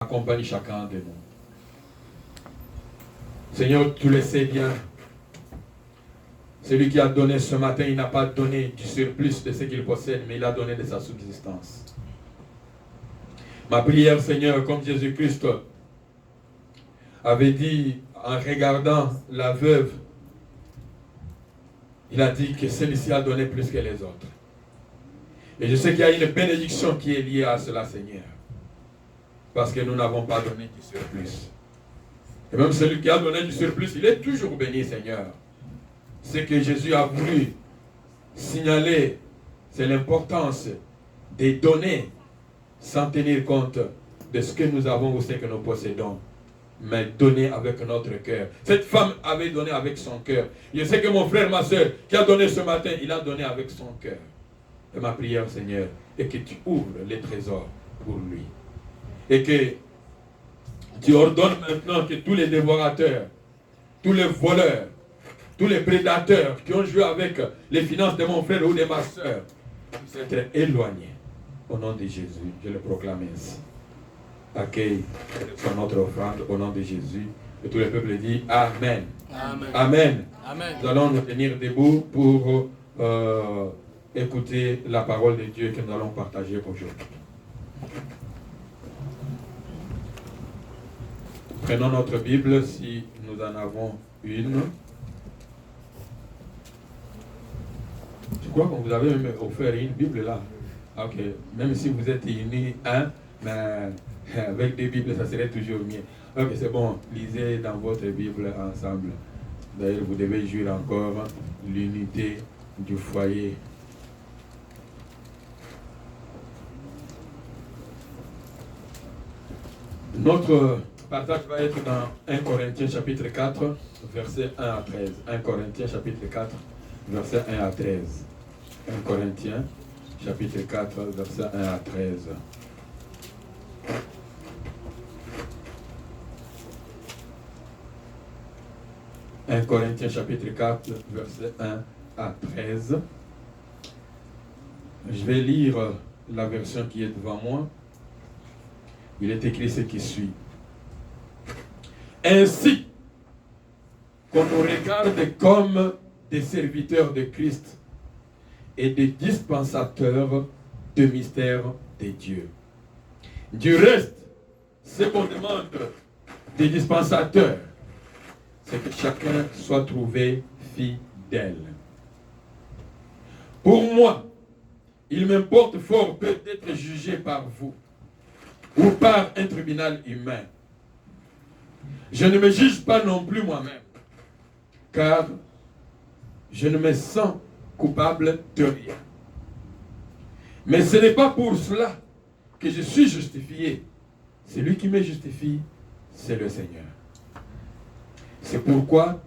accompagne chacun de nous. Seigneur, tu le sais bien. Celui qui a donné ce matin, il n'a pas donné du surplus de ce qu'il possède, mais il a donné de sa subsistance. Ma prière, Seigneur, comme Jésus-Christ avait dit en regardant la veuve, il a dit que celui-ci a donné plus que les autres. Et je sais qu'il y a une bénédiction qui est liée à cela, Seigneur. Parce que nous n'avons pas donné du surplus. Et même celui qui a donné du surplus, il est toujours béni, Seigneur. Ce que Jésus a voulu signaler, c'est l'importance de donner sans tenir compte de ce que nous avons ou ce que nous possédons, mais donner avec notre cœur. Cette femme avait donné avec son cœur. Je sais que mon frère, ma soeur, qui a donné ce matin, il a donné avec son cœur. Et ma prière, Seigneur, est que tu ouvres les trésors pour lui. Et que tu ordonnes maintenant que tous les dévorateurs, tous les voleurs, tous les prédateurs qui ont joué avec les finances de mon frère ou de ma soeur puissent être éloignés. Au nom de Jésus, je le proclame ainsi. Accueille notre offrande au nom de Jésus. Et tout le peuple dit Amen. Amen. Amen. Amen. Nous allons nous tenir debout pour écouter la parole de Dieu que nous allons partager aujourd'hui. Prenons notre Bible si nous en avons une. Je crois qu'on vous avait même offert une Bible là. Ok, même si vous êtes unis, mais avec des Bibles, ça serait toujours mieux. Ok, c'est bon, lisez dans votre Bible ensemble. D'ailleurs, vous devez jurer encore l'unité du foyer. Notre partage va être dans 1 Corinthiens chapitre 4, versets 1 à 13. 1 Corinthiens chapitre 4, versets 1 à 13. 1 Corinthiens chapitre 4, versets 1 à 13. « 1 Corinthiens chapitre 4, verset 1 à 13. Je vais lire la version qui est devant moi. Il est écrit ce qui suit. « Ainsi qu'on nous regarde comme des serviteurs de Christ et des dispensateurs de mystères de Dieu. Du reste, ce qu'on demande des dispensateurs, c'est que chacun soit trouvé fidèle. Pour moi, il m'importe fort peu d'être jugé par vous ou par un tribunal humain. Je ne me juge pas non plus moi-même, car je ne me sens coupable de rien. Mais ce n'est pas pour cela que je suis justifié. Celui qui me justifie, c'est le Seigneur. C'est pourquoi,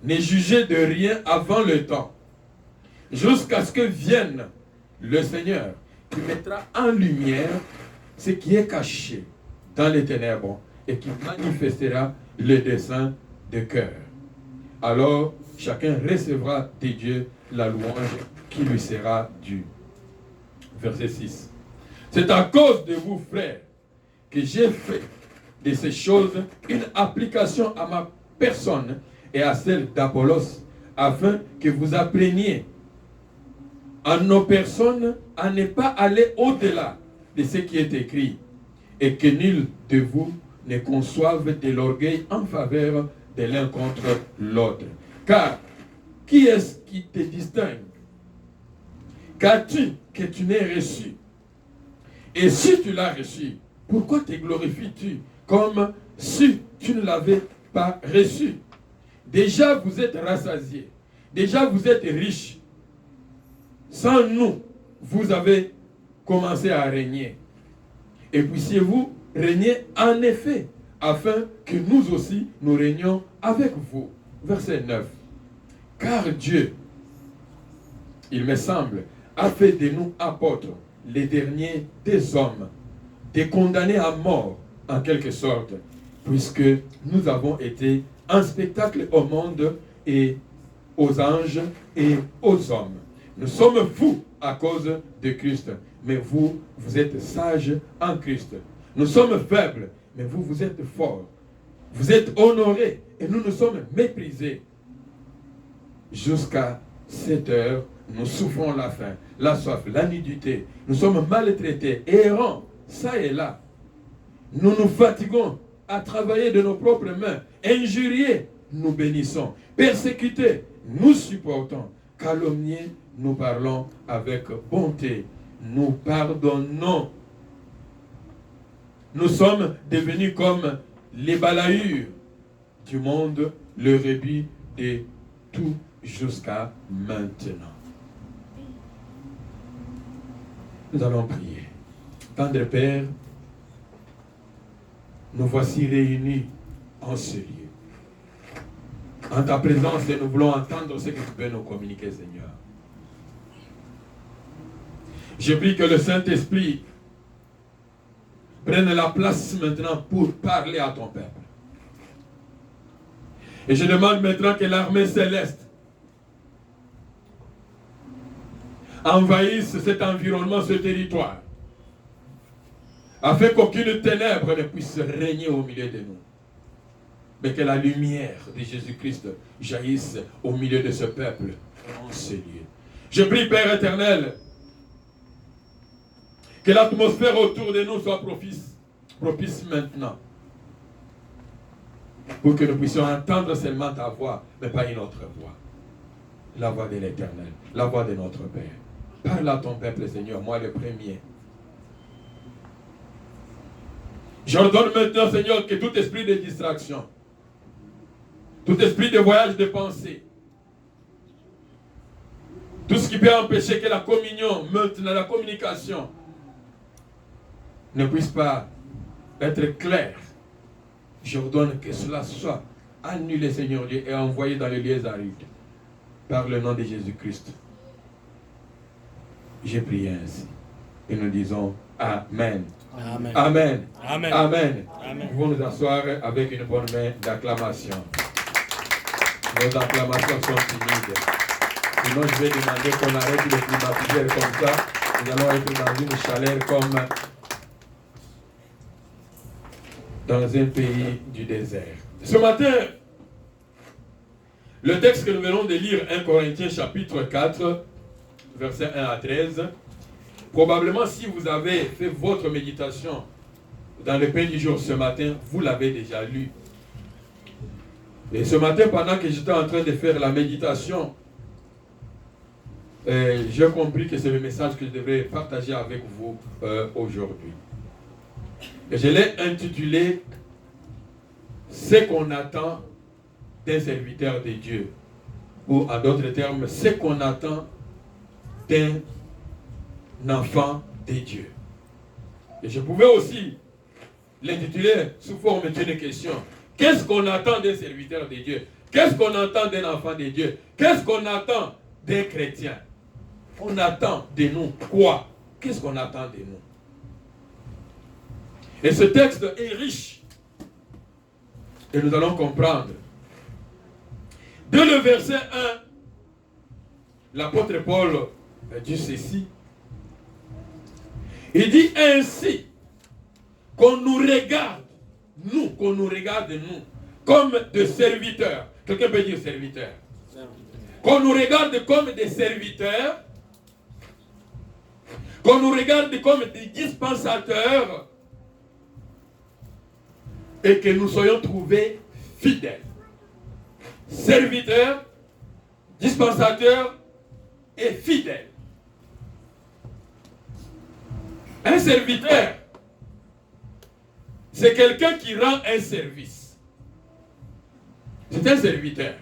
ne jugez de rien avant le temps, jusqu'à ce que vienne le Seigneur, qui mettra en lumière ce qui est caché dans les ténèbres et qui manifestera le dessein de cœur. Alors, chacun recevra de Dieu la louange qui lui sera due. Verset 6. C'est à cause de vous, frères, que j'ai fait de ces choses une application à ma personne et à celle d'Apollos, afin que vous appreniez en nos personnes à ne pas aller au-delà de ce qui est écrit, et que nul de vous ne conçoive de l'orgueil en faveur de l'un contre l'autre. Car qui est-ce qui te distingue? Qu'as-tu que tu n'aies reçu? Et si tu l'as reçu, pourquoi te glorifies-tu comme si tu ne l'avais pas reçu? Déjà vous êtes rassasiés, déjà vous êtes riches. Sans nous, vous avez commencé à régner. Et puissiez-vous régner en effet, afin que nous aussi nous régnions avec vous. Verset 9. Car Dieu, il me semble, a fait de nous apôtres, les derniers des hommes, des condamnés à mort, en quelque sorte, puisque nous avons été un spectacle au monde et aux anges et aux hommes. Nous sommes fous à cause de Christ, mais vous, vous êtes sages en Christ. Nous sommes faibles, Mais vous, vous êtes forts. Vous êtes honorés. Et nous sommes méprisés. Jusqu'à cette heure, nous souffrons la faim, la soif, la nudité. Nous sommes maltraités, errants, ça et là. Nous nous fatiguons à travailler de nos propres mains. Injuriés, nous bénissons. Persécutés, nous supportons. Calomniés, nous parlons avec bonté. Nous pardonnons. Nous sommes devenus comme les balayures du monde, le rébut de tout jusqu'à maintenant. Nous allons prier. Tendre Père, nous voici réunis en ce lieu. En ta présence, et nous voulons entendre ce que tu peux nous communiquer, Seigneur. Je prie que le Saint-Esprit prenne la place maintenant pour parler à ton peuple. Et je demande maintenant que l'armée céleste envahisse cet environnement, ce territoire, afin qu'aucune ténèbre ne puisse régner au milieu de nous, mais que la lumière de Jésus-Christ jaillisse au milieu de ce peuple en ce lieu. Je prie, Père éternel, que l'atmosphère autour de nous soit propice maintenant, pour que nous puissions entendre seulement ta voix, mais pas une autre voix. La voix de l'Éternel, la voix de notre Père. Parle à ton peuple, Seigneur, moi le premier. J'ordonne maintenant, Seigneur, que tout esprit de distraction, tout esprit de voyage de pensée, tout ce qui peut empêcher que la communion, maintenant la communication, ne puisse pas être claire, j'ordonne que cela soit annulé, Seigneur Dieu, et envoyé dans les lieux arides, par le nom de Jésus-Christ. J'ai prié ainsi. Et nous disons Amen. Amen. Amen. Amen. Amen. Amen. Nous pouvons nous asseoir avec une bonne main d'acclamation. Nos acclamations sont timides. Sinon, je vais demander qu'on arrête le climatiseur comme ça. Nous allons être dans une chaleur comme dans un pays du désert. Ce matin, le texte que nous venons de lire, 1 Corinthiens chapitre 4, versets 1 à 13, probablement si vous avez fait votre méditation dans le pain du jour ce matin, vous l'avez déjà lu. Et ce matin, pendant que j'étais en train de faire la méditation, j'ai compris que c'est le message que je devrais partager avec vous aujourd'hui. Et je l'ai intitulé « Ce qu'on attend d'un serviteur de Dieu » ou en d'autres termes, « Ce qu'on attend d'un enfant de Dieu ». Et je pouvais aussi l'intituler sous forme d'une question. Qu'est-ce qu'on attend d'un serviteur de Dieu? Qu'est-ce qu'on attend d'un enfant de Dieu? Qu'est-ce qu'on attend d'un chrétien? On attend de nous quoi? Qu'est-ce qu'on attend de nous? Et ce texte est riche. Et nous allons comprendre. Dès le verset 1, l'apôtre Paul dit ceci. Il dit ainsi qu'on nous regarde, nous, comme des serviteurs. Quelqu'un peut dire serviteurs. Qu'on nous regarde comme des serviteurs, qu'on nous regarde comme des dispensateurs, et que nous soyons trouvés fidèles. Serviteurs, dispensateurs et fidèles. Un serviteur, c'est quelqu'un qui rend un service. C'est un serviteur.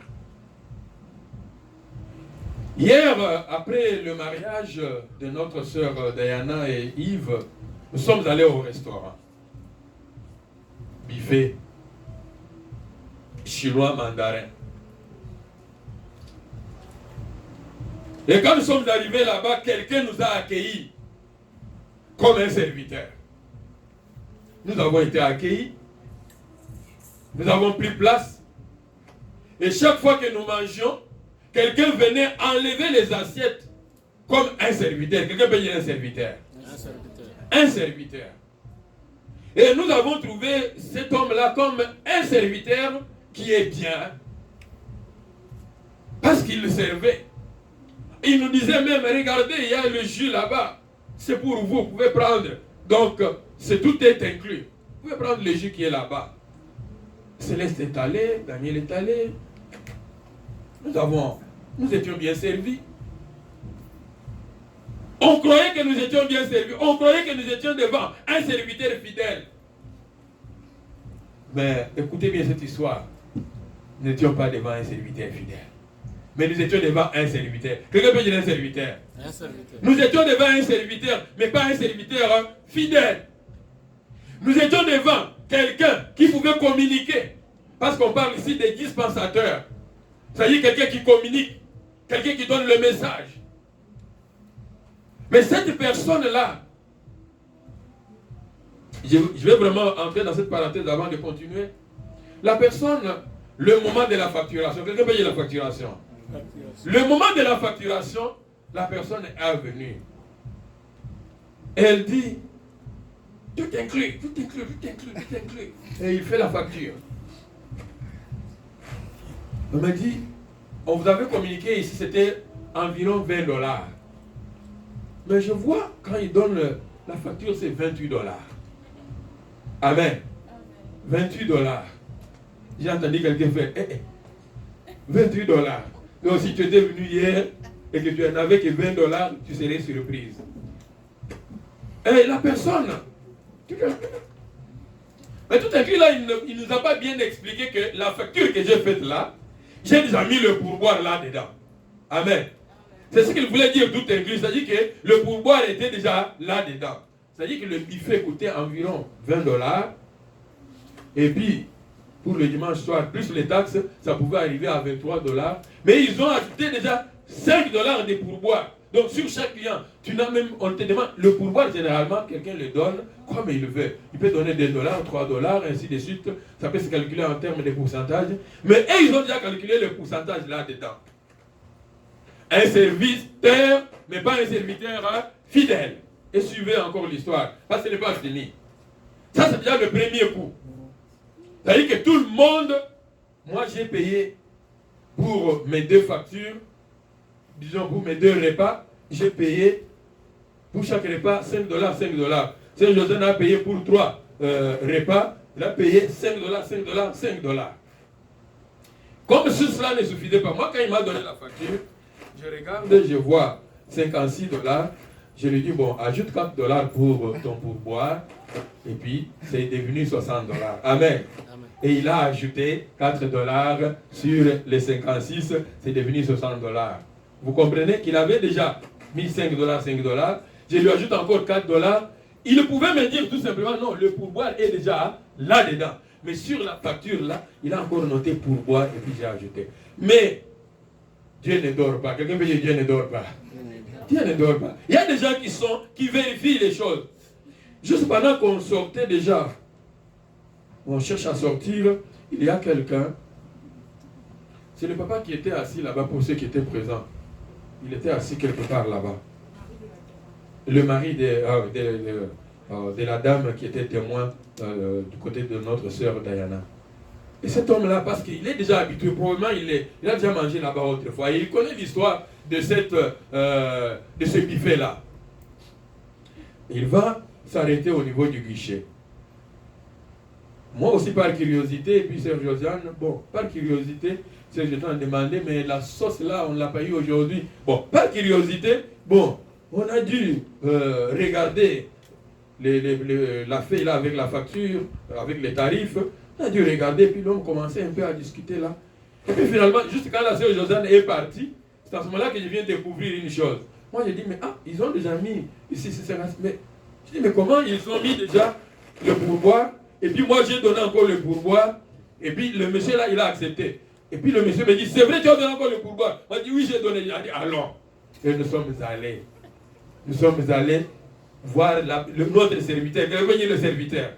Hier, après le mariage de notre sœur Diana et Yves, nous sommes allés au restaurant. Buffet chinois mandarin. Et quand nous sommes arrivés là-bas, quelqu'un nous a accueillis comme un serviteur. Nous avons été accueillis, nous avons pris place, et chaque fois que nous mangions, quelqu'un venait enlever les assiettes comme un serviteur. Quelqu'un peut dire un serviteur. Un serviteur. Et nous avons trouvé cet homme-là comme un serviteur qui est bien. Parce qu'il le servait. Il nous disait même, regardez, il y a le jus là-bas. C'est pour vous, vous pouvez prendre. Donc, tout est inclus. Vous pouvez prendre le jus qui est là-bas. Céleste est allé, Daniel est allé. Nous étions bien servis. On croyait que nous étions bien servis. On croyait que nous étions devant un serviteur fidèle. Mais écoutez bien cette histoire. Nous n'étions pas devant un serviteur fidèle. Mais nous étions devant un serviteur. Quelqu'un peut dire un serviteur? Un serviteur. Nous étions devant un serviteur, mais pas un serviteur fidèle. Nous étions devant quelqu'un qui pouvait communiquer. Parce qu'on parle ici des dispensateurs. C'est-à-dire quelqu'un qui communique, quelqu'un qui donne le message. Mais cette personne-là, je vais vraiment entrer dans cette parenthèse avant de continuer. La personne, le moment de la facturation, quelqu'un paye la facturation. Le moment de la facturation, la personne est venue. Elle dit, tout inclus, tout inclus, tout inclus, tout inclus. Et il fait la facture. On m'a dit, on vous avait communiqué ici, c'était environ $20. Mais je vois, quand il donne la facture, c'est $28. Amen. $28. J'ai entendu quelqu'un faire, $28. Donc si tu étais venu hier et que tu n'avais que $20, tu serais surprise. Et la personne, mais tout inclus là, il ne nous a pas bien expliqué que la facture que j'ai faite là, j'ai déjà mis le pourboire là-dedans. Amen. C'est ce qu'il voulait dire, tout inclus. C'est-à-dire que le pourboire était déjà là-dedans. C'est-à-dire que le buffet coûtait environ $20. Et puis, pour le dimanche soir, plus les taxes, ça pouvait arriver à $23. Mais ils ont ajouté déjà $5 de pourboire. Donc, sur chaque client, on te demande, le pourboire, généralement, quelqu'un le donne comme il veut. Il peut donner $2, $3, ainsi de suite. Ça peut se calculer en termes de pourcentage. Mais eux, ils ont déjà calculé le pourcentage là-dedans. Un serviteur, mais pas un serviteur fidèle. Et suivez encore l'histoire. Parce que ce n'est pas fini. Ça, c'est déjà le premier coup. C'est-à-dire que tout le monde, moi j'ai payé pour mes 2 factures, disons pour mes 2 repas, j'ai payé pour chaque repas $5, $5. Si José a payé pour 3 repas, il a payé $5, $5, $5. Comme si cela ne suffisait pas, moi quand il m'a donné la facture, je regarde, je vois $56. Je lui dis, bon, ajoute $4 pour ton pourboire. Et puis, c'est devenu $60. Amen. Et il a ajouté $4 sur les 56, c'est devenu $60. Vous comprenez qu'il avait déjà mis $5, $5. Je lui ajoute encore $4. Il pouvait me dire tout simplement, non, le pourboire est déjà là-dedans. Mais sur la facture, là, il a encore noté pourboire et puis j'ai ajouté. Mais, Dieu ne dort pas. Quelqu'un peut dire Dieu ne dort pas. Dieu ne dort pas. Il y a des gens qui vérifient les choses. Juste pendant qu'on sortait déjà, on cherche à sortir, il y a quelqu'un. C'est le papa qui était assis là-bas pour ceux qui étaient présents. Il était assis quelque part là-bas. Le mari de la dame qui était témoin du côté de notre sœur Diana. Et cet homme-là, parce qu'il est déjà habitué, probablement il a déjà mangé là-bas autrefois. Et il connaît l'histoire de ce buffet-là. Il va s'arrêter au niveau du guichet. Moi aussi par curiosité, et puis Sœur Josiane, bon, par curiosité, Sœur Josiane a demandé, mais la sauce là, on ne l'a pas eu aujourd'hui. Bon, par curiosité, bon, on a dû regarder la feuille là avec la facture, avec les tarifs. On a dû regarder, puis l'homme commençait un peu à discuter là. Et puis finalement, juste quand la Sœur Josiane est partie, c'est à ce moment-là que je viens découvrir une chose. Moi j'ai dit, mais ils ont déjà mis ici, mais je dis, mais comment ils ont mis déjà le pourboire? Et puis moi j'ai donné encore le pourboire. Et puis le monsieur là, il a accepté. Et puis le monsieur me dit, c'est vrai, tu as donné encore le pourboire? Moi je dis, oui, j'ai donné. Il a dit, allons. Et nous sommes allés. Nous sommes allés voir notre serviteur. Quelqu'un veut dire le serviteur.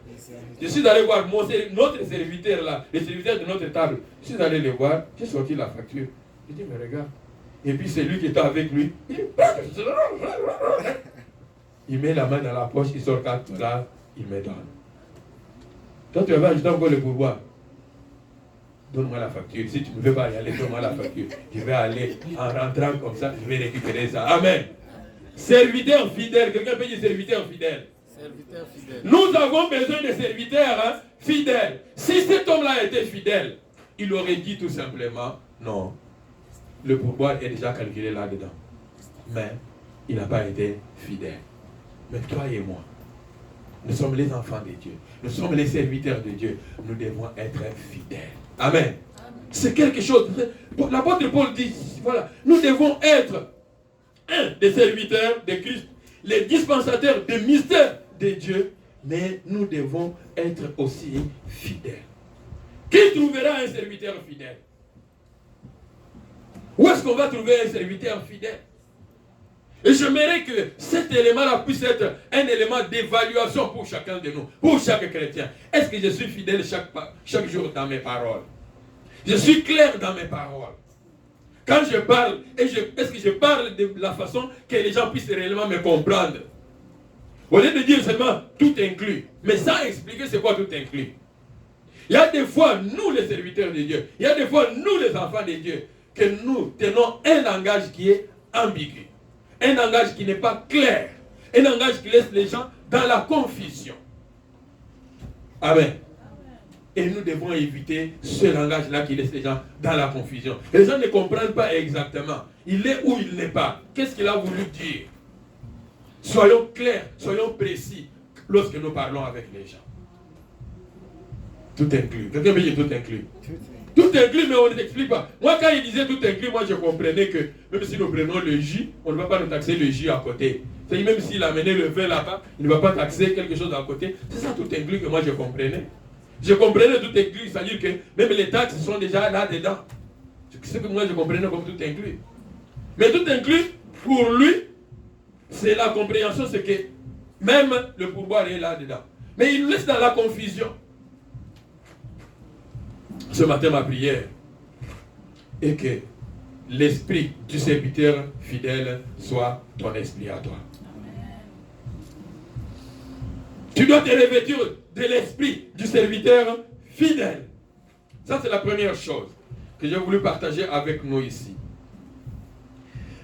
Je suis allé voir notre serviteur là, le serviteur de notre table. Je suis allé le voir, j'ai sorti la facture. Je dis, mais regarde. Et puis c'est lui qui était avec lui. Il met la main dans la poche, il sort $4, il me donne. Toi, tu vas ajouter encore le pourboire. Donne-moi la facture. Si tu ne veux pas y aller, donne-moi la facture. Je vais aller en rentrant comme ça, je vais récupérer ça. Amen. Serviteur fidèle. Quelqu'un peut dire serviteur fidèle. Serviteur fidèle. Nous avons besoin de serviteurs fidèles. Si cet homme-là était fidèle, il aurait dit tout simplement, non, le pourboire est déjà calculé là-dedans. Mais il n'a pas été fidèle. Mais toi et moi, nous sommes les enfants de Dieu. Nous sommes les serviteurs de Dieu. Nous devons être fidèles. Amen. C'est quelque chose. L'apôtre Paul dit, voilà, nous devons être des serviteurs de Christ, les dispensateurs des mystères de Dieu, mais nous devons être aussi fidèles. Qui trouvera un serviteur fidèle? Où est-ce qu'on va trouver un serviteur fidèle? Et j'aimerais que cet élément-là puisse être un élément d'évaluation pour chacun de nous, pour chaque chrétien. Est-ce que je suis fidèle chaque jour dans mes paroles? Je suis clair dans mes paroles. Quand je parle, est-ce que je parle de la façon que les gens puissent réellement me comprendre? Au lieu de dire seulement tout inclus, mais sans expliquer c'est quoi tout inclus. Il y a des fois, nous les serviteurs de Dieu, il y a des fois, nous les enfants de Dieu, que nous tenons un langage qui est ambigu. Un langage qui n'est pas clair. Un langage qui laisse les gens dans la confusion. Amen. Et nous devons éviter ce langage-là qui laisse les gens dans la confusion. Les gens ne comprennent pas exactement. Il est ou il n'est pas. Qu'est-ce qu'il a voulu dire? Soyons clairs, soyons précis lorsque nous parlons avec les gens. Tout inclus. Quelqu'un veut dire tout inclus? Tout inclus, mais on ne t'explique pas. Moi, quand il disait tout inclus, moi je comprenais que même si nous prenons le jus, on ne va pas nous taxer le jus à côté. C'est-à-dire même s'il a amené le vin là-bas, il ne va pas taxer quelque chose à côté. C'est ça tout inclus que moi je comprenais. Je comprenais tout inclus, c'est-à-dire que même les taxes sont déjà là-dedans. C'est ce que moi je comprenais comme tout inclus. Mais tout inclus, pour lui, c'est la compréhension, c'est que même le pourboire est là-dedans. Mais il nous laisse dans la confusion. Ce matin, ma prière est que l'esprit du serviteur fidèle soit ton esprit à toi. Amen. Tu dois te revêtir de l'esprit du serviteur fidèle. Ça, c'est la première chose que j'ai voulu partager avec nous ici.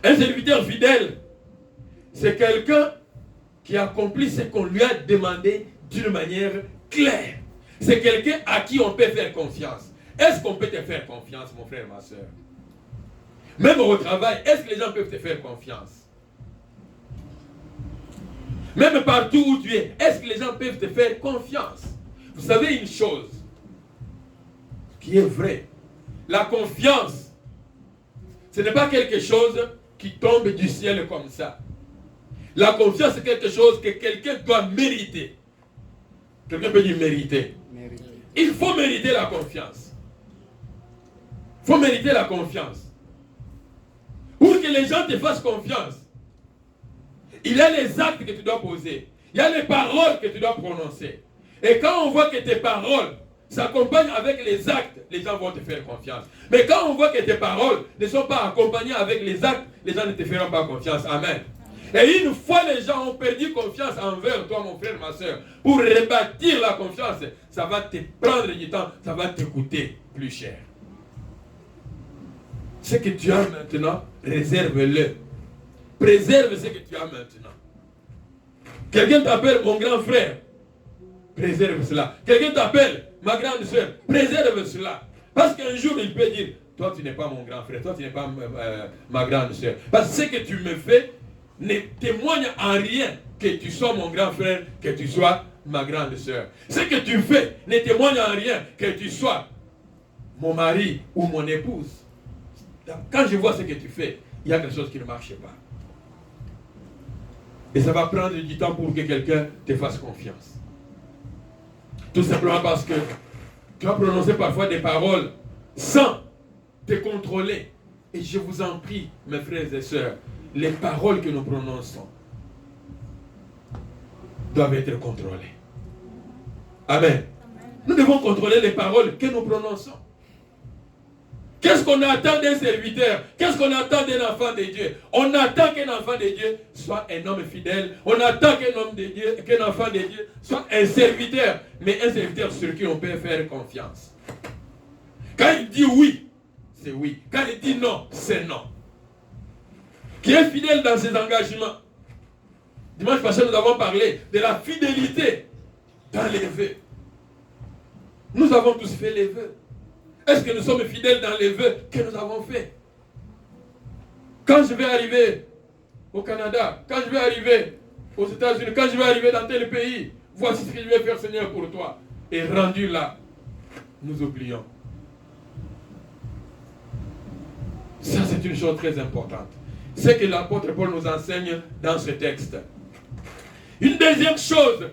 Un serviteur fidèle, c'est quelqu'un qui accomplit ce qu'on lui a demandé d'une manière claire. C'est quelqu'un à qui on peut faire confiance. Est-ce qu'on peut te faire confiance, mon frère, ma soeur? Même au travail, est-ce que les gens peuvent te faire confiance? Même partout où tu es, est-ce que les gens peuvent te faire confiance? Vous savez une chose qui est vraie. La confiance, ce n'est pas quelque chose qui tombe du ciel comme ça. La confiance, c'est quelque chose que quelqu'un doit mériter. Quelqu'un peut dire mériter. Il faut mériter la confiance. Il faut mériter la confiance. Pour que les gens te fassent confiance, il y a les actes que tu dois poser. Il y a les paroles que tu dois prononcer. Et quand on voit que tes paroles s'accompagnent avec les actes, les gens vont te faire confiance. Mais quand on voit que tes paroles ne sont pas accompagnées avec les actes, les gens ne te feront pas confiance. Amen. Et une fois les gens ont perdu confiance envers toi, mon frère, ma soeur, pour rebâtir la confiance, ça va te prendre du temps, ça va te coûter plus cher. Ce que tu as maintenant, réserve-le. Préserve ce que tu as maintenant. Quelqu'un t'appelle mon grand frère, préserve cela. Quelqu'un t'appelle ma grande soeur, préserve cela. Parce qu'un jour, il peut dire, toi tu n'es pas mon grand frère, toi tu n'es pas ma grande soeur. Parce que ce que tu me fais ne témoigne en rien que tu sois mon grand frère, que tu sois ma grande soeur. Ce que tu fais ne témoigne en rien que tu sois mon mari ou mon épouse. Quand je vois ce que tu fais, il y a quelque chose qui ne marche pas. Et ça va prendre du temps pour que quelqu'un te fasse confiance. Tout simplement parce que tu vas prononcer parfois des paroles sans te contrôler. Et je vous en prie, mes frères et sœurs, les paroles que nous prononçons doivent être contrôlées. Amen. Nous devons contrôler les paroles que nous prononçons. Quelles Qu'est-ce qu'on attend d'un serviteur? Qu'est-ce qu'on attend d'un enfant de Dieu? On attend qu'un enfant de Dieu soit un homme fidèle. On attend qu'un enfant de Dieu soit un serviteur. Mais un serviteur sur qui on peut faire confiance. Quand il dit oui, c'est oui. Quand il dit non, c'est non. Qui est fidèle dans ses engagements. Dimanche passé, nous avons parlé de la fidélité dans les vœux. Nous avons tous fait les vœux. Est-ce que nous sommes fidèles dans les vœux que nous avons faits? Quand je vais arriver au Canada, quand je vais arriver aux États-Unis, quand je vais arriver dans tel pays, voici ce que je vais faire, Seigneur, pour toi. Et rendu là, nous oublions. Ça, c'est une chose très importante. C'est que l'apôtre Paul nous enseigne dans ce texte. Une deuxième chose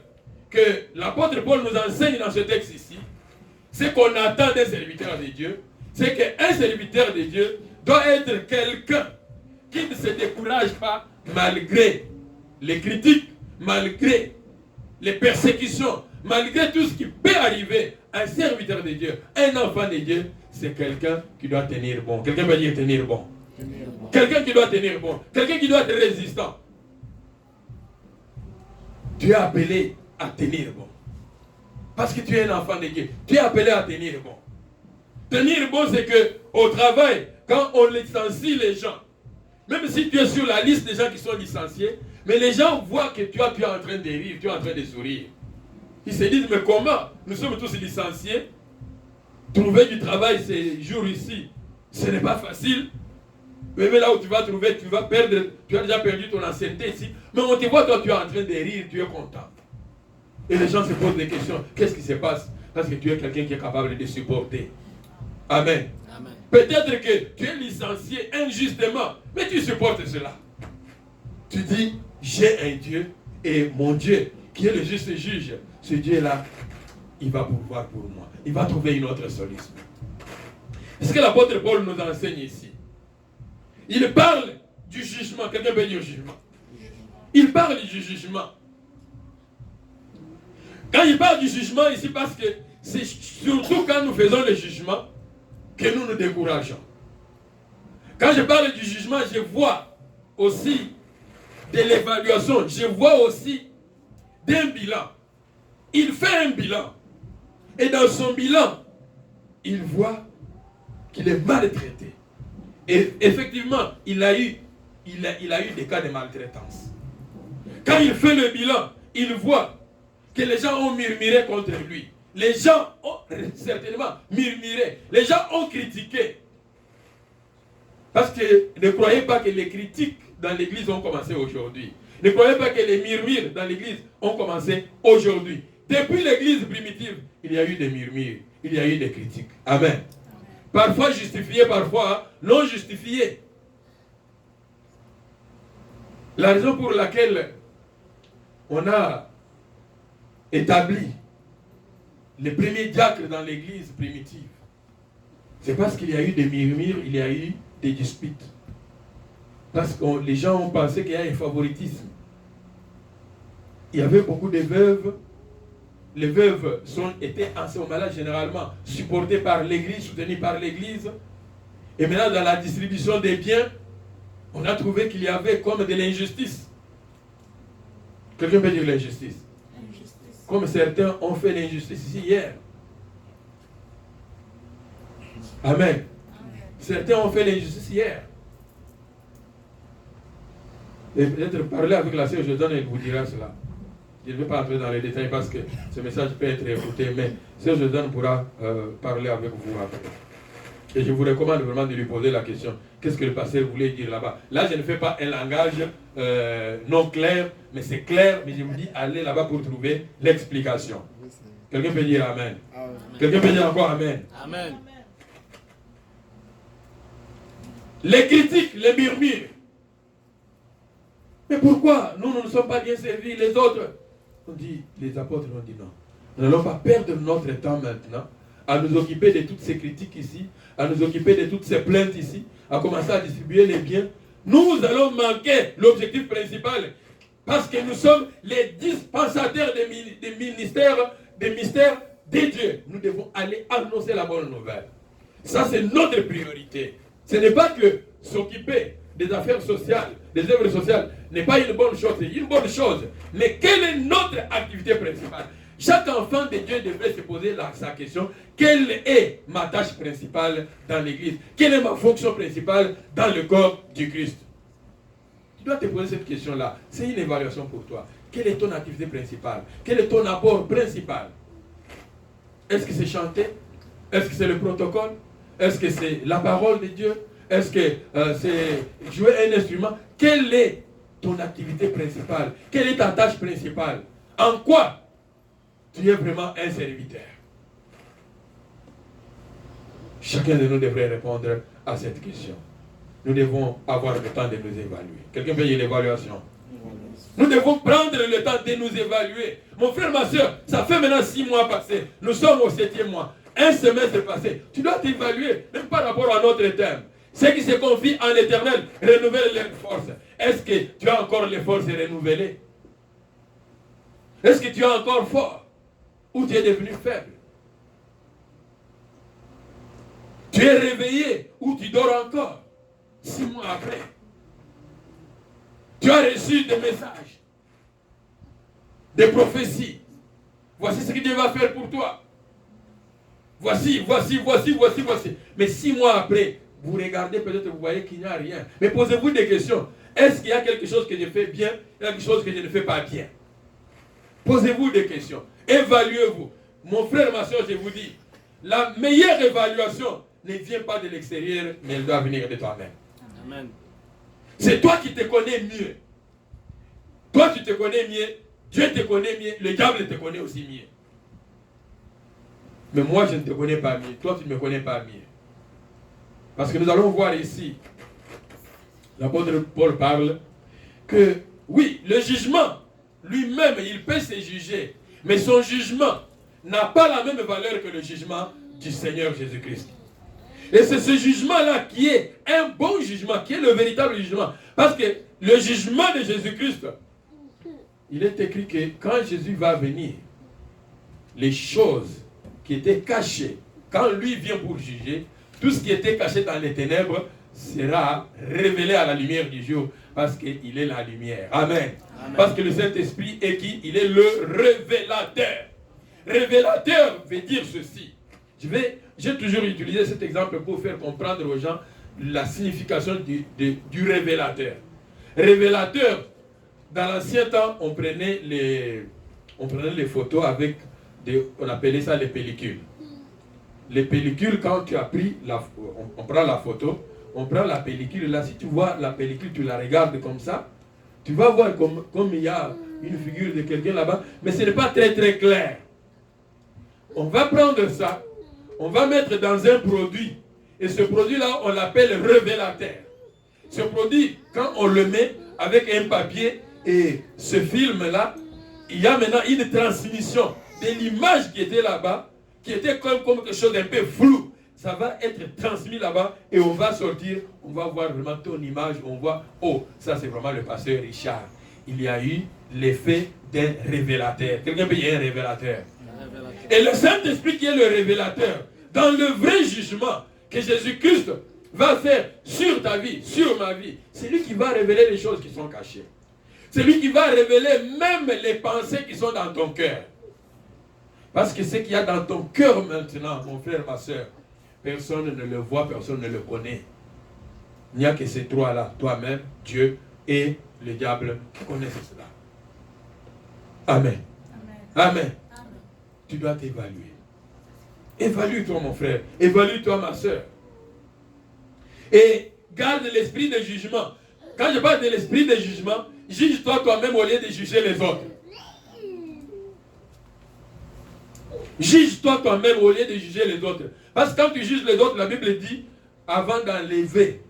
que l'apôtre Paul nous enseigne dans ce texte ici, c'est qu'on attend des serviteurs de Dieu, c'est qu'un serviteur de Dieu doit être quelqu'un qui ne se décourage pas malgré les critiques, malgré les persécutions, malgré tout ce qui peut arriver. Un serviteur de Dieu, un enfant de Dieu, c'est quelqu'un qui doit tenir bon. Quelqu'un va dire tenir bon. Quelqu'un qui doit tenir bon. Quelqu'un qui doit être résistant. Tu es appelé à tenir bon. Parce que tu es un enfant de Dieu. Tu es appelé à tenir bon. Tenir bon, c'est que au travail, quand on licencie les gens, même si tu es sur la liste des gens qui sont licenciés, mais les gens voient que tu es en train de rire, tu es en train de sourire. Ils se disent, mais comment? Nous sommes tous licenciés. Trouver du travail ces jours ici, ce n'est pas facile. Mais là où tu vas trouver, tu vas perdre, tu as déjà perdu ton ancienneté ici. Mais on te voit, toi, tu es en train de rire, tu es content. Et les gens se posent des questions. Qu'est-ce qui se passe? Parce que tu es quelqu'un qui est capable de supporter. Amen. Amen. Peut-être que tu es licencié injustement, mais tu supportes cela. Tu dis, j'ai un Dieu, et mon Dieu, qui est le juste juge, ce Dieu-là, il va pouvoir pour moi. Il va trouver une autre solution. C'est ce que l'apôtre Paul nous enseigne ici. Il parle du jugement. Quelqu'un peut dire jugement. Il parle du jugement. Quand il parle du jugement ici, parce que c'est surtout quand nous faisons le jugement que nous nous décourageons. Quand je parle du jugement, je vois aussi de l'évaluation. Je vois aussi d'un bilan. Il fait un bilan. Et dans son bilan, il voit qu'il est maltraité. Et effectivement, il a eu des cas de maltraitance. Quand il fait le bilan, il voit que les gens ont murmuré contre lui. Les gens ont certainement murmuré. Les gens ont critiqué. Parce que ne croyez pas que les critiques dans l'église ont commencé aujourd'hui. Ne croyez pas que les murmures dans l'église ont commencé aujourd'hui. Depuis l'église primitive, il y a eu des murmures, il y a eu des critiques. Amen. Parfois justifiées, parfois non justifiées. La raison pour laquelle on a établi les premiers diacres dans l'église primitive, c'est parce qu'il y a eu des murmures, il y a eu des disputes. Parce que les gens ont pensé qu'il y a un favoritisme. Il y avait beaucoup de veuves. Les veuves étaient en ce moment-là généralement supportées par l'église, soutenues par l'église. Et maintenant, dans la distribution des biens, on a trouvé qu'il y avait comme de l'injustice. Quelqu'un peut dire l'injustice? Comme certains ont fait l'injustice ici hier. Amen. Amen. Certains ont fait l'injustice hier. Et peut-être parler avec la sœur Jordan, elle vous dira cela. Je ne vais pas entrer dans les détails parce que ce message peut être écouté, mais sœur Jordan pourra parler avec vous après. Et je vous recommande vraiment de lui poser la question. Qu'est-ce que le pasteur voulait dire là-bas? Là, je ne fais pas un langage non clair, mais c'est clair, mais je vous dis, allez là-bas pour trouver l'explication. Quelqu'un peut dire Amen. Amen. Quelqu'un peut dire encore Amen. Amen. Les critiques, les murmures. Mais pourquoi nous ne sommes pas bien servis, les autres? On dit, les apôtres ont dit non. Nous n'allons pas perdre notre temps maintenant à nous occuper de toutes ces critiques ici, à nous occuper de toutes ces plaintes ici, à commencer à distribuer les biens. Nous allons manquer l'objectif principal parce que nous sommes les dispensateurs des mystères de Dieu. Nous devons aller annoncer la bonne nouvelle. Ça, c'est notre priorité. Ce n'est pas que s'occuper des affaires sociales, des œuvres sociales, n'est pas une bonne chose. C'est une bonne chose. Mais quelle est notre activité principale? Chaque enfant de Dieu devrait se poser sa question. Quelle est ma tâche principale dans l'église? Quelle est ma fonction principale dans le corps du Christ? Tu dois te poser cette question-là. C'est une évaluation pour toi. Quelle est ton activité principale? Quel est ton apport principal? Est-ce que c'est chanter? Est-ce que c'est le protocole? Est-ce que c'est la parole de Dieu? Est-ce que c'est jouer un instrument? Quelle est ton activité principale? Quelle est ta tâche principale? En quoi tu es vraiment un serviteur? Chacun de nous devrait répondre à cette question. Nous devons avoir le temps de nous évaluer. Quelqu'un paye l'évaluation? Nous devons prendre le temps de nous évaluer. Mon frère, ma soeur, ça fait maintenant 6 mois passés. Nous sommes au 7e mois. Un semestre passé. Tu dois t'évaluer, même par rapport à notre thème. Ceux qui se confient en l'Éternel renouvellent leurs forces. Est-ce que tu as encore les forces renouvelées? Est-ce que tu es encore fort? Ou tu es devenu faible? Tu es réveillé ou tu dors encore? 6 mois après. Tu as reçu des messages, des prophéties. Voici ce que Dieu va faire pour toi. Voici. Mais 6 mois après, vous regardez, peut-être vous voyez qu'il n'y a rien. Mais posez-vous des questions. Est-ce qu'il y a quelque chose que je fais bien, quelque chose que je ne fais pas bien? Posez-vous des questions. Évaluez-vous. Mon frère, ma soeur, je vous dis, la meilleure évaluation ne vient pas de l'extérieur, mais elle doit venir de toi-même. Amen. C'est toi qui te connais mieux. Toi, tu te connais mieux. Dieu te connaît mieux. Le diable te connaît aussi mieux. Mais moi, je ne te connais pas mieux. Toi, tu ne me connais pas mieux. Parce que nous allons voir ici, l'apôtre Paul parle que, oui, le jugement, lui-même, il peut se juger. Mais son jugement n'a pas la même valeur que le jugement du Seigneur Jésus-Christ. Et c'est ce jugement-là qui est un bon jugement, qui est le véritable jugement. Parce que le jugement de Jésus-Christ, il est écrit que quand Jésus va venir, les choses qui étaient cachées, quand lui vient pour juger, tout ce qui était caché dans les ténèbres sera révélé à la lumière du jour, parce qu'il est la lumière. Amen. Amen. Parce que le Saint-Esprit est qui? Il est le révélateur. Révélateur veut dire ceci. J'ai toujours utilisé cet exemple pour faire comprendre aux gens la signification du révélateur. Révélateur, dans l'ancien temps, on prenait les photos avec, on appelait ça les pellicules. Les pellicules, quand tu as pris, on prend la photo, on prend la pellicule, là, si tu vois la pellicule, tu la regardes comme ça, tu vas voir comme il y a une figure de quelqu'un là-bas, mais ce n'est pas très très clair. On va prendre ça, on va mettre dans un produit, et ce produit-là, on l'appelle révélateur. Ce produit, quand on le met avec un papier et ce film-là, il y a maintenant une transmission de l'image qui était là-bas, qui était comme quelque chose d'un peu flou. Ça va être transmis là-bas et on va sortir, on va voir vraiment ton image, on voit, oh, ça c'est vraiment le pasteur Richard. Il y a eu l'effet d'un révélateur. Quelqu'un peut dire un révélateur. Et le Saint-Esprit qui est le révélateur, dans le vrai jugement que Jésus-Christ va faire sur ta vie, sur ma vie, c'est lui qui va révéler les choses qui sont cachées. C'est lui qui va révéler même les pensées qui sont dans ton cœur. Parce que ce qu'il y a dans ton cœur maintenant, mon frère, ma soeur, personne ne le voit, personne ne le connaît. Il n'y a que ces trois-là, toi-même, Dieu et le diable qui connaissent cela. Amen. Amen. Amen. Amen. Tu dois t'évaluer. Évalue-toi, mon frère. Évalue-toi, ma soeur. Et garde l'esprit de jugement. Quand je parle de l'esprit de jugement, juge-toi toi-même au lieu de juger les autres. Juge-toi toi-même au lieu de juger les autres. Parce que quand tu juges les autres, la Bible dit, avant d'enlever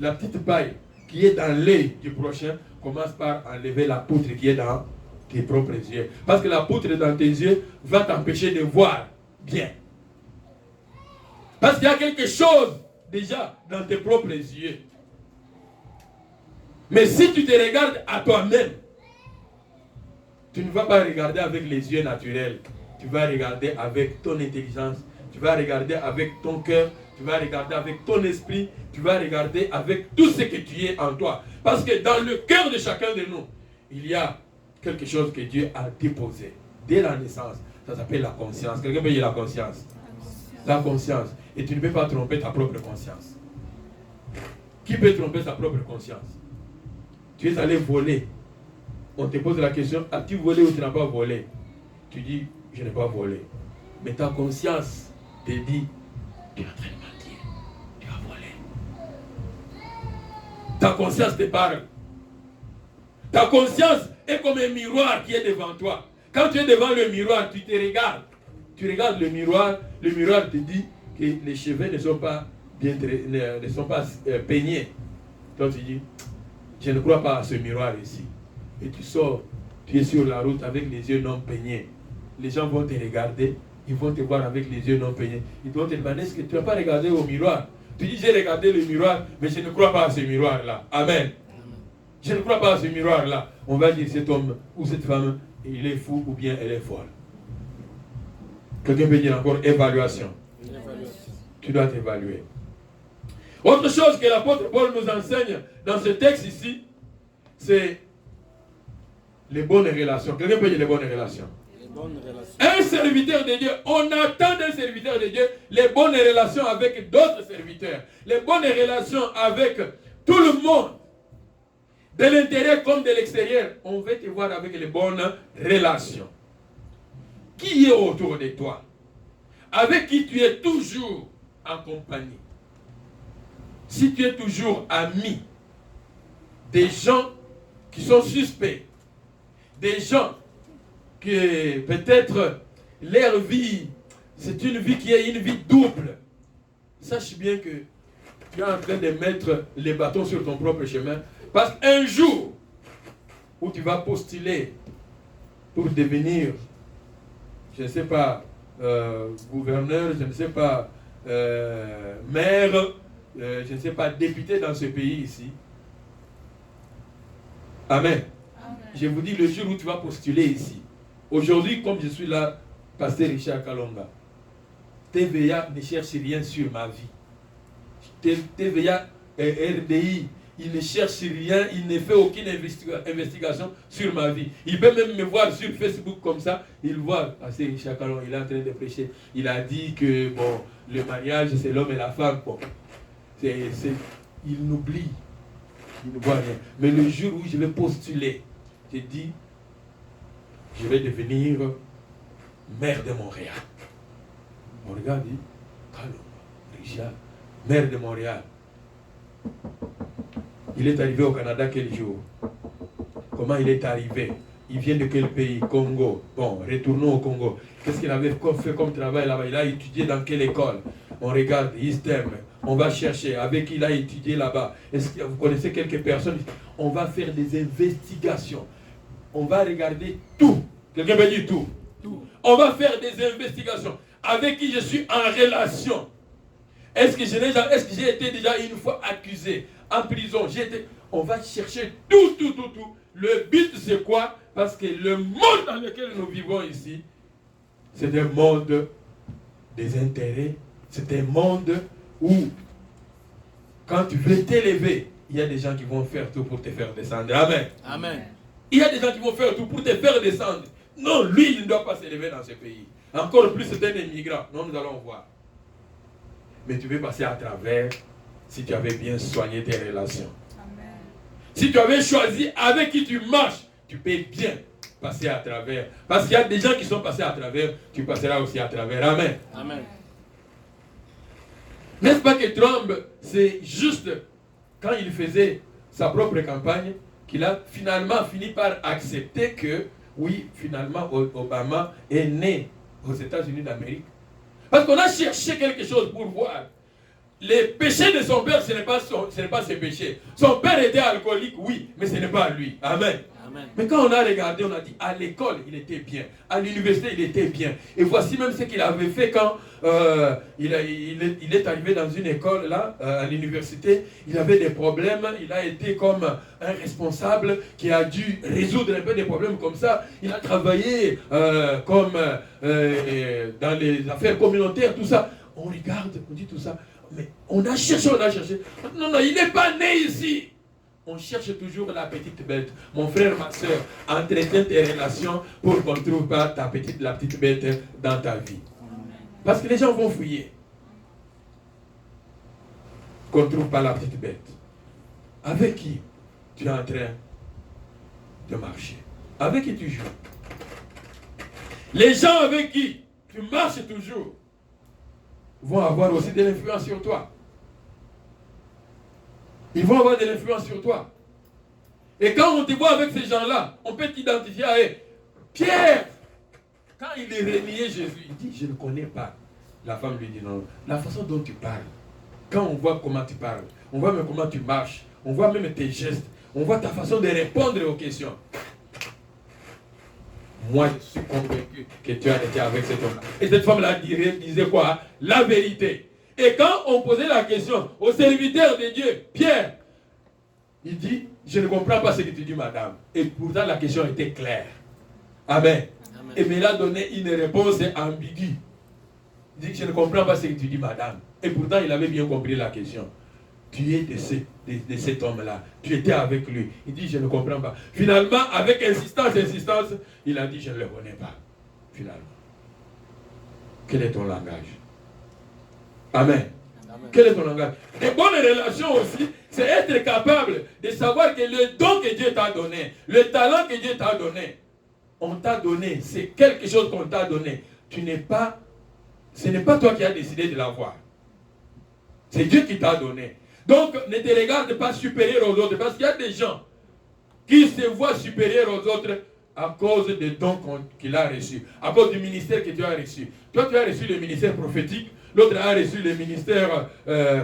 la petite paille qui est dans l'œil du prochain, commence par enlever la poutre qui est dans tes propres yeux. Parce que la poutre dans tes yeux va t'empêcher de voir bien. Parce qu'il y a quelque chose déjà dans tes propres yeux. Mais si tu te regardes à toi-même, tu ne vas pas regarder avec les yeux naturels. Tu vas regarder avec ton intelligence, tu vas regarder avec ton cœur, tu vas regarder avec ton esprit, tu vas regarder avec tout ce que tu es en toi. Parce que dans le cœur de chacun de nous, il y a quelque chose que Dieu a déposé dès la naissance. Ça s'appelle la conscience. Quelqu'un peut dire la conscience? La conscience. Et tu ne peux pas tromper ta propre conscience. Qui peut tromper sa propre conscience? Tu es allé voler. On te pose la question, as-tu volé ou tu n'as pas volé? Tu dis, je n'ai pas volé. Mais ta conscience te dit, tu es en train de mentir. Tu as volé. Ta conscience te parle. Ta conscience est comme un miroir qui est devant toi. Quand tu es devant le miroir, tu te regardes. Tu regardes le miroir te dit que les cheveux ne sont pas peignés. Toi tu dis, je ne crois pas à ce miroir ici. Et tu sors, tu es sur la route avec les yeux non peignés. Les gens vont te regarder, ils vont te voir avec les yeux non peignés. Ils vont te demander, est-ce que tu n'as pas regardé au miroir? Tu dis, j'ai regardé le miroir, mais je ne crois pas à ce miroir-là. Amen. Je ne crois pas à ce miroir-là. On va dire, cet homme ou cette femme, il est fou ou bien elle est folle. Quelqu'un peut dire encore évaluation. Tu dois t'évaluer. Autre chose que l'apôtre Paul nous enseigne dans ce texte ici, c'est les bonnes relations. Quelqu'un peut dire les bonnes relations. Un serviteur de Dieu, on attend d'un serviteur de Dieu les bonnes relations avec d'autres serviteurs, les bonnes relations avec tout le monde, de l'intérieur comme de l'extérieur. On veut te voir avec les bonnes relations. Qui est autour de toi? Avec qui tu es toujours en compagnie? Si tu es toujours ami des gens qui sont suspects, des gens que peut-être leur vie, c'est une vie qui est une vie double, sache bien que tu es en train de mettre les bâtons sur ton propre chemin. Parce qu'un jour où tu vas postuler pour devenir, je ne sais pas, gouverneur, je ne sais pas, maire, je ne sais pas, député dans ce pays ici. Amen. Amen. Je vous dis, le jour où tu vas postuler ici, aujourd'hui, comme je suis là, pasteur Richard Kalonga, TVA ne cherche rien sur ma vie. TVA et RDI, il ne cherche rien, il ne fait aucune investigation sur ma vie. Il peut même me voir sur Facebook comme ça, il voit, pasteur Richard Kalonga, il est en train de prêcher. Il a dit que bon, le mariage, c'est l'homme et la femme. Bon. Il n'oublie. Il ne voit rien. Mais le jour où je vais postuler, je dis, je vais devenir maire de Montréal. On regarde, dit, Kalonga, Richard, maire de Montréal. Il est arrivé au Canada quel jour? Comment il est arrivé? Il vient de quel pays? Congo. Bon, retournons au Congo. Qu'est-ce qu'il avait fait comme travail là-bas? Il a étudié dans quelle école? On regarde, ISTEM. On va chercher avec qui il a étudié là-bas. Est-ce que vous connaissez quelques personnes? On va faire des investigations. On va regarder tout. Quelqu'un veut dire tout? Tout. On va faire des investigations. Avec qui je suis en relation? Est-ce que j'ai été déjà une fois accusé en prison? On va chercher tout. Le but c'est quoi? Parce que le monde dans lequel nous vivons ici, c'est un monde des intérêts. C'est un monde où, quand tu veux t'élever, il y a des gens qui vont faire tout pour te faire descendre. Amen. Amen. Il y a des gens qui vont faire tout pour te faire descendre. Non, lui, il ne doit pas s'élever dans ce pays. Encore plus, c'est un immigrant. Non, nous allons voir. Mais tu peux passer à travers si tu avais bien soigné tes relations. Amen. Si tu avais choisi avec qui tu marches, tu peux bien passer à travers. Parce qu'il y a des gens qui sont passés à travers, tu passeras aussi à travers. Amen. Amen. N'est-ce pas que Trump, c'est juste quand il faisait sa propre campagne, qu'il a finalement fini par accepter que, oui, finalement, Obama est né aux États-Unis d'Amérique. Parce qu'on a cherché quelque chose pour voir. Les péchés de son père, ce n'est pas ses péchés. Son père était alcoolique, oui, mais ce n'est pas lui. Amen. Amen. Mais quand on a regardé, on a dit, à l'école, il était bien. À l'université, il était bien. Et voici même ce qu'il avait fait quand il est arrivé dans une école, là, à l'université, il avait des problèmes, il a été comme un responsable qui a dû résoudre un peu des problèmes comme ça. Il a travaillé comme dans les affaires communautaires, tout ça. On regarde, on dit tout ça, mais on a cherché. Non, il n'est pas né ici. On cherche toujours la petite bête. Mon frère, ma soeur, entretiens tes relations pour qu'on ne trouve pas la petite bête dans ta vie. Parce que les gens vont fouiller. Qu'on ne trouve pas la petite bête. Avec qui tu es en train de marcher? Avec qui tu joues? Les gens avec qui tu marches toujours vont avoir aussi de l'influence sur toi. Ils vont avoir de l'influence sur toi. Et quand on te voit avec ces gens-là, on peut t'identifier à eux. Pierre, quand il est renié Jésus, il dit, je ne connais pas. La femme lui dit, non, la façon dont tu parles, quand on voit comment tu parles, on voit même comment tu marches, on voit même tes gestes, on voit ta façon de répondre aux questions. Moi, je suis convaincu que tu as été avec cet homme-là. Et cette femme-là disait quoi? La vérité. Et quand on posait la question au serviteur de Dieu, Pierre, il dit, je ne comprends pas ce que tu dis, madame. Et pourtant, la question était claire. Amen. Amen. Et il a donné une réponse ambiguë. Il dit, je ne comprends pas ce que tu dis, madame. Et pourtant, il avait bien compris la question. Tu es de cet homme-là. Tu étais avec lui. Il dit, je ne comprends pas. Finalement, avec insistance, il a dit, je ne le connais pas. Finalement. Quel est ton langage? Amen. Amen. Quel est ton langage? Les bonnes relations aussi, c'est être capable de savoir que le don que Dieu t'a donné, le talent que Dieu t'a donné, on t'a donné, c'est quelque chose qu'on t'a donné. Ce n'est pas toi qui as décidé de l'avoir. C'est Dieu qui t'a donné. Donc, ne te regarde pas supérieur aux autres, parce qu'il y a des gens qui se voient supérieurs aux autres à cause des dons qu'il a reçus, à cause du ministère que tu as reçu. Toi, tu as reçu le ministère prophétique, l'autre a reçu le ministère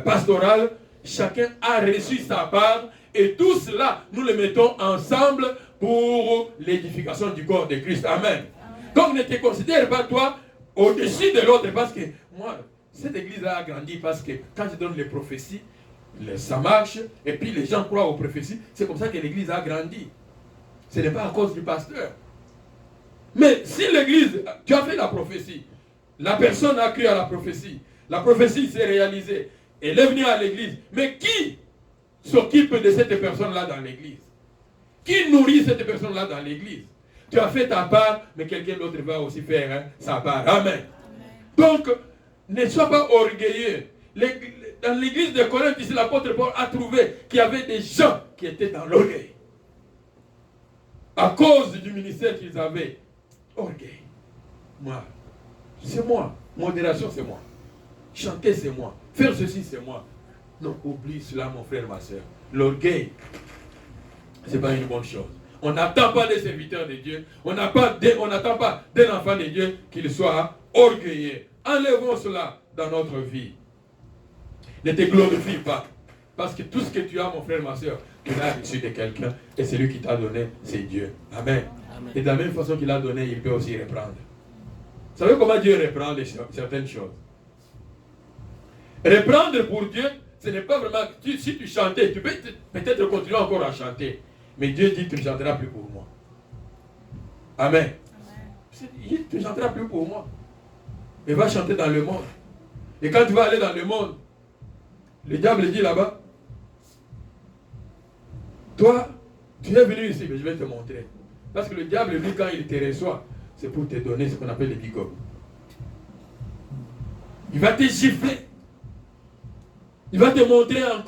pastoral. Chacun a reçu sa part et tout cela, nous le mettons ensemble pour l'édification du corps de Christ. Amen. Amen. Donc ne te considère pas toi au-dessus de l'autre parce que moi, cette église-là a grandi parce que quand je donne les prophéties, ça marche et puis les gens croient aux prophéties. C'est comme ça que l'église a grandi. Ce n'est pas à cause du pasteur. Mais si l'église, tu as fait la prophétie, la personne a cru à la prophétie s'est réalisée, elle est venue à l'église. Mais qui s'occupe de cette personne-là dans l'église? Qui nourrit cette personne-là dans l'église? Tu as fait ta part, mais quelqu'un d'autre va aussi faire sa part. Amen. Amen. Donc, ne sois pas orgueilleux. Dans l'église de Corinthe, ici, l'apôtre Paul a trouvé qu'il y avait des gens qui étaient dans l'orgueil. À cause du ministère qu'ils avaient. Orgueil. Moi. C'est moi. Modération, c'est moi. Chanter, c'est moi. Faire ceci, c'est moi. Non, oublie cela, mon frère, ma soeur. L'orgueil, ce n'est pas une bonne chose. On n'attend pas des serviteurs de Dieu. On n'attend pas d'un enfant de Dieu qu'il soit orgueilleux. Enlevons cela dans notre vie. Ne te glorifie pas. Parce que tout ce que tu as, mon frère, ma soeur, tu l'as reçu de quelqu'un. Et celui qui t'a donné, c'est Dieu. Amen. Amen. Et de la même façon qu'il a donné, il peut aussi reprendre. Vous savez comment Dieu reprend certaines choses? Reprendre pour Dieu, ce n'est pas vraiment... Si tu chantais, tu peux peut-être continuer encore à chanter. Mais Dieu dit, tu ne chanteras plus pour moi. Amen. Amen. Tu ne chanteras plus pour moi. Mais va chanter dans le monde. Et quand tu vas aller dans le monde, le diable dit là-bas, toi, tu es venu ici, mais je vais te montrer. Parce que le diable, lui, quand il te reçoit, c'est pour te donner ce qu'on appelle les bigos. Il va te gifler. Il va te montrer encore